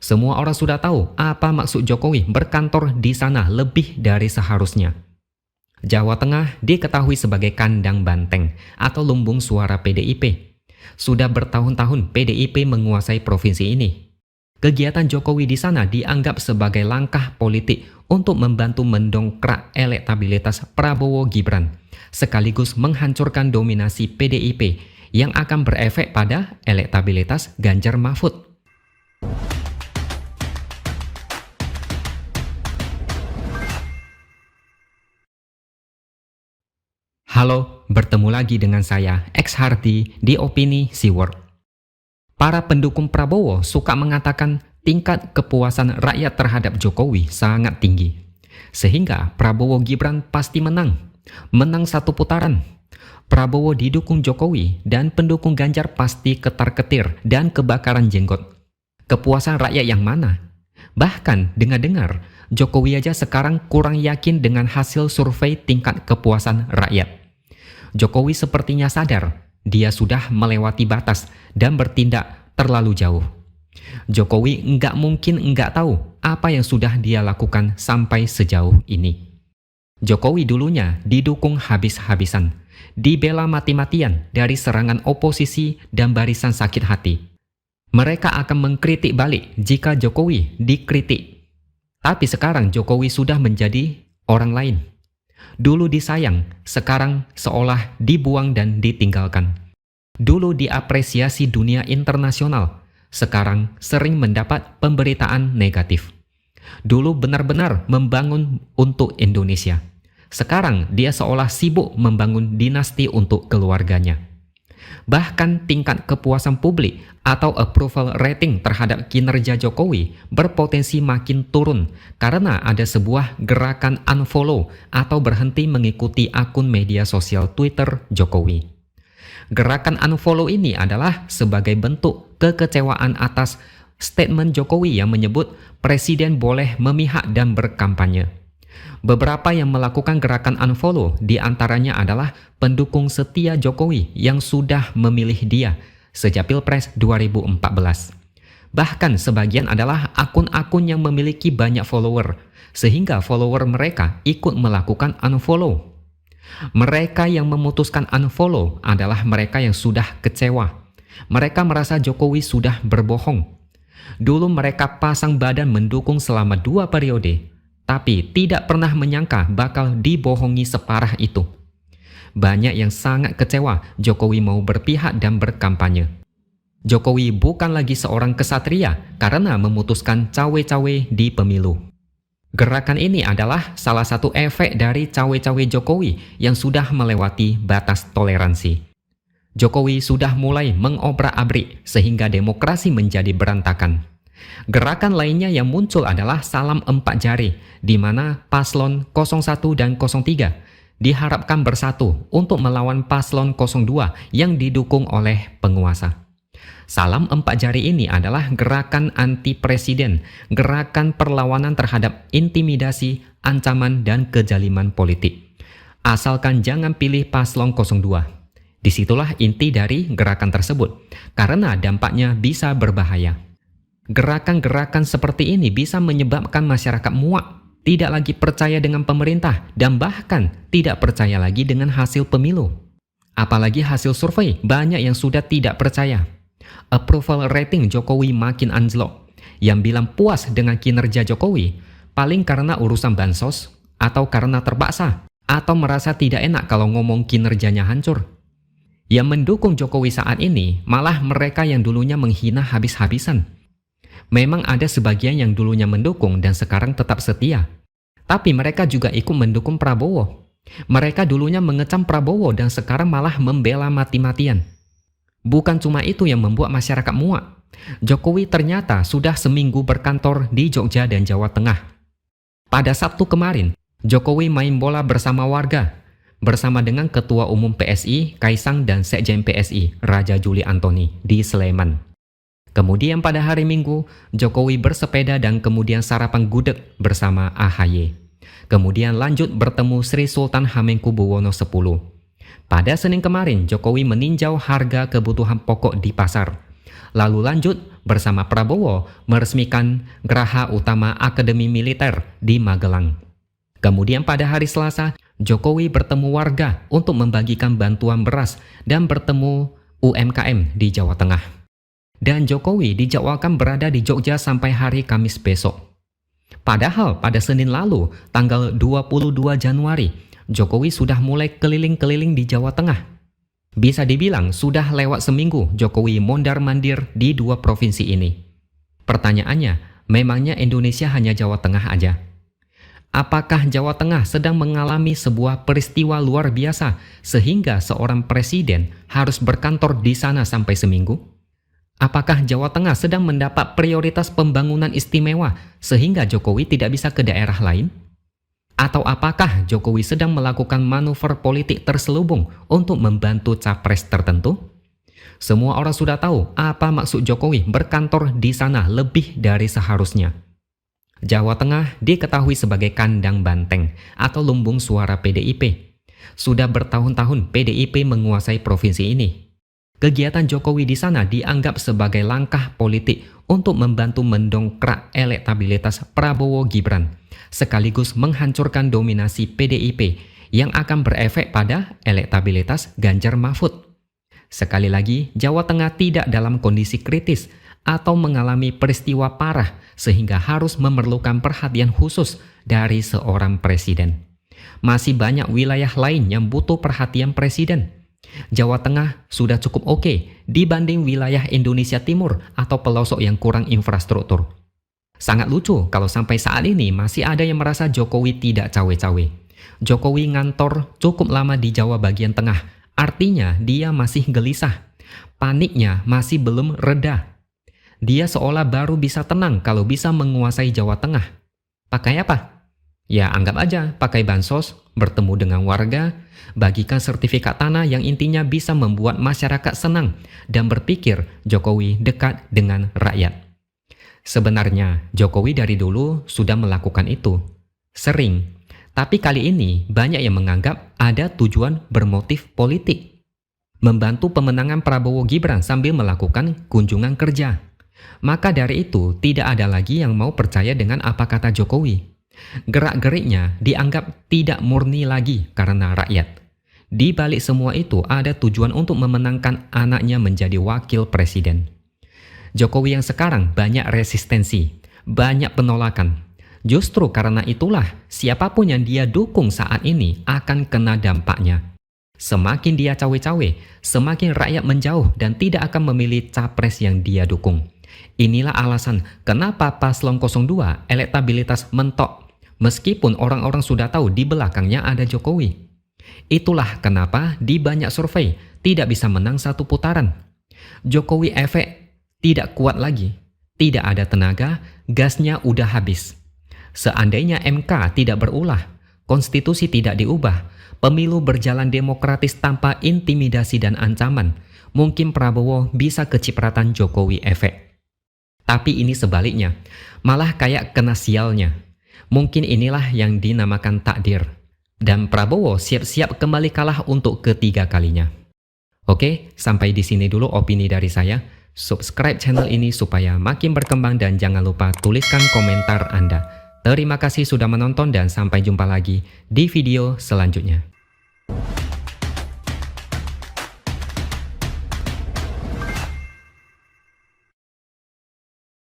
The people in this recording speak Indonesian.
Semua orang sudah tahu apa maksud Jokowi berkantor di sana lebih dari seharusnya. Jawa Tengah diketahui sebagai kandang banteng atau lumbung suara PDIP. Sudah bertahun-tahun PDIP menguasai provinsi ini. Kegiatan Jokowi di sana dianggap sebagai langkah politik untuk membantu mendongkrak elektabilitas Prabowo Gibran, sekaligus menghancurkan dominasi PDIP yang akan berefek pada elektabilitas Ganjar Mahfud. Halo, bertemu lagi dengan saya, X Hardy, di Opini Seaworld. Para pendukung Prabowo suka mengatakan tingkat kepuasan rakyat terhadap Jokowi sangat tinggi. Sehingga Prabowo Gibran pasti menang. Menang satu putaran. Prabowo didukung Jokowi dan pendukung Ganjar pasti ketar-ketir dan kebakaran jenggot. Kepuasan rakyat yang mana? Bahkan dengar-dengar, Jokowi aja sekarang kurang yakin dengan hasil survei tingkat kepuasan rakyat. Jokowi sepertinya sadar dia sudah melewati batas dan bertindak terlalu jauh. Jokowi nggak mungkin nggak tahu apa yang sudah dia lakukan sampai sejauh ini. Jokowi dulunya didukung habis-habisan, dibela mati-matian dari serangan oposisi dan barisan sakit hati. Mereka akan mengkritik balik jika Jokowi dikritik. Tapi sekarang Jokowi sudah menjadi orang lain. Dulu disayang, sekarang seolah dibuang dan ditinggalkan. Dulu diapresiasi dunia internasional, sekarang sering mendapat pemberitaan negatif. Dulu benar-benar membangun untuk Indonesia. Sekarang dia seolah sibuk membangun dinasti untuk keluarganya. Bahkan tingkat kepuasan publik atau approval rating terhadap kinerja Jokowi berpotensi makin turun karena ada sebuah gerakan unfollow atau berhenti mengikuti akun media sosial Twitter Jokowi. Gerakan unfollow ini adalah sebagai bentuk kekecewaan atas statement Jokowi yang menyebut presiden boleh memihak dan berkampanye. Beberapa yang melakukan gerakan unfollow diantaranya adalah pendukung setia Jokowi yang sudah memilih dia sejak Pilpres 2014. Bahkan sebagian adalah akun-akun yang memiliki banyak follower, sehingga follower mereka ikut melakukan unfollow. Mereka yang memutuskan unfollow adalah mereka yang sudah kecewa. Mereka merasa Jokowi sudah berbohong. Dulu mereka pasang badan mendukung selama 2 periode, tapi tidak pernah menyangka bakal dibohongi separah itu. Banyak yang sangat kecewa Jokowi mau berpihak dan berkampanye. Jokowi bukan lagi seorang kesatria karena memutuskan cawe-cawe di pemilu. Gerakan ini adalah salah satu efek dari cawe-cawe Jokowi yang sudah melewati batas toleransi. Jokowi sudah mulai mengobrak-abrik sehingga demokrasi menjadi berantakan. Gerakan lainnya yang muncul adalah salam 4 jari, di mana paslon 01 dan 03 diharapkan bersatu untuk melawan paslon 02 yang didukung oleh penguasa. Salam 4 jari ini adalah gerakan anti-presiden, gerakan perlawanan terhadap intimidasi, ancaman, dan kezaliman politik. Asalkan jangan pilih paslon 02. Disitulah inti dari gerakan tersebut, karena dampaknya bisa berbahaya. Gerakan-gerakan seperti ini bisa menyebabkan masyarakat muak, tidak lagi percaya dengan pemerintah, dan bahkan tidak percaya lagi dengan hasil pemilu. Apalagi hasil survei, banyak yang sudah tidak percaya. Approval rating Jokowi makin anjlok. Yang bilang puas dengan kinerja Jokowi, paling karena urusan bansos, atau karena terpaksa, atau merasa tidak enak kalau ngomong kinerjanya hancur. Yang mendukung Jokowi saat ini malah mereka yang dulunya menghina habis-habisan. Memang ada sebagian yang dulunya mendukung dan sekarang tetap setia. Tapi mereka juga ikut mendukung Prabowo. Mereka dulunya mengecam Prabowo dan sekarang malah membela mati-matian. Bukan cuma itu yang membuat masyarakat muak. Jokowi ternyata sudah seminggu berkantor di Jogja dan Jawa Tengah. Pada Sabtu kemarin, Jokowi main bola bersama warga, bersama dengan Ketua Umum PSI, Kaisang, dan Sekjen PSI, Raja Juli Antoni, di Sleman. Kemudian pada hari Minggu, Jokowi bersepeda dan kemudian sarapan gudeg bersama AHY. Kemudian lanjut bertemu Sri Sultan Hamengkubuwono X. Pada Senin kemarin, Jokowi meninjau harga kebutuhan pokok di pasar. Lalu lanjut bersama Prabowo meresmikan Geraha Utama Akademi Militer di Magelang. Kemudian pada hari Selasa, Jokowi bertemu warga untuk membagikan bantuan beras dan bertemu UMKM di Jawa Tengah. Dan Jokowi dijadwalkan berada di Jogja sampai hari Kamis besok. Padahal pada Senin lalu, tanggal 22 Januari, Jokowi sudah mulai keliling-keliling di Jawa Tengah. Bisa dibilang sudah lewat seminggu Jokowi mondar-mandir di dua provinsi ini. Pertanyaannya, memangnya Indonesia hanya Jawa Tengah aja? Apakah Jawa Tengah sedang mengalami sebuah peristiwa luar biasa sehingga seorang presiden harus berkantor di sana sampai seminggu? Apakah Jawa Tengah sedang mendapat prioritas pembangunan istimewa sehingga Jokowi tidak bisa ke daerah lain? Atau apakah Jokowi sedang melakukan manuver politik terselubung untuk membantu capres tertentu? Semua orang sudah tahu apa maksud Jokowi berkantor di sana lebih dari seharusnya. Jawa Tengah diketahui sebagai kandang banteng atau lumbung suara PDIP. Sudah bertahun-tahun PDIP menguasai provinsi ini. Kegiatan Jokowi di sana dianggap sebagai langkah politik untuk membantu mendongkrak elektabilitas Prabowo Gibran, sekaligus menghancurkan dominasi PDIP yang akan berefek pada elektabilitas Ganjar Mahfud. Sekali lagi, Jawa Tengah tidak dalam kondisi kritis atau mengalami peristiwa parah sehingga harus memerlukan perhatian khusus dari seorang presiden. Masih banyak wilayah lain yang butuh perhatian presiden. Jawa Tengah sudah cukup oke dibanding wilayah Indonesia Timur atau pelosok yang kurang infrastruktur. Sangat lucu kalau sampai saat ini masih ada yang merasa Jokowi tidak cawe-cawe. Jokowi ngantor cukup lama di Jawa bagian tengah, artinya dia masih gelisah. Paniknya masih belum reda. Dia seolah baru bisa tenang kalau bisa menguasai Jawa Tengah. Pakai apa? Ya anggap aja pakai bansos, bertemu dengan warga, bagikan sertifikat tanah yang intinya bisa membuat masyarakat senang dan berpikir Jokowi dekat dengan rakyat. Sebenarnya Jokowi dari dulu sudah melakukan itu. Sering. Tapi kali ini banyak yang menganggap ada tujuan bermotif politik. Membantu pemenangan Prabowo Gibran sambil melakukan kunjungan kerja. Maka dari itu tidak ada lagi yang mau percaya dengan apa kata Jokowi. Gerak-geriknya dianggap tidak murni lagi karena rakyat. Di balik semua itu ada tujuan untuk memenangkan anaknya menjadi wakil presiden. Jokowi yang sekarang banyak resistensi, banyak penolakan. Justru karena itulah siapapun yang dia dukung saat ini akan kena dampaknya. Semakin dia cawe-cawe, semakin rakyat menjauh dan tidak akan memilih capres yang dia dukung. Inilah alasan kenapa Paslon 02 elektabilitas mentok. Meskipun orang-orang sudah tahu di belakangnya ada Jokowi. Itulah kenapa di banyak survei tidak bisa menang satu putaran. Jokowi efek tidak kuat lagi. Tidak ada tenaga, gasnya udah habis. Seandainya MK tidak berulah, konstitusi tidak diubah, pemilu berjalan demokratis tanpa intimidasi dan ancaman, mungkin Prabowo bisa kecipratan Jokowi efek. Tapi ini sebaliknya, malah kayak kena sialnya. Mungkin inilah yang dinamakan takdir. Dan Prabowo siap-siap kembali kalah untuk ketiga kalinya. Oke, sampai di sini dulu opini dari saya. Subscribe channel ini supaya makin berkembang dan jangan lupa tuliskan komentar Anda. Terima kasih sudah menonton dan sampai jumpa lagi di video selanjutnya.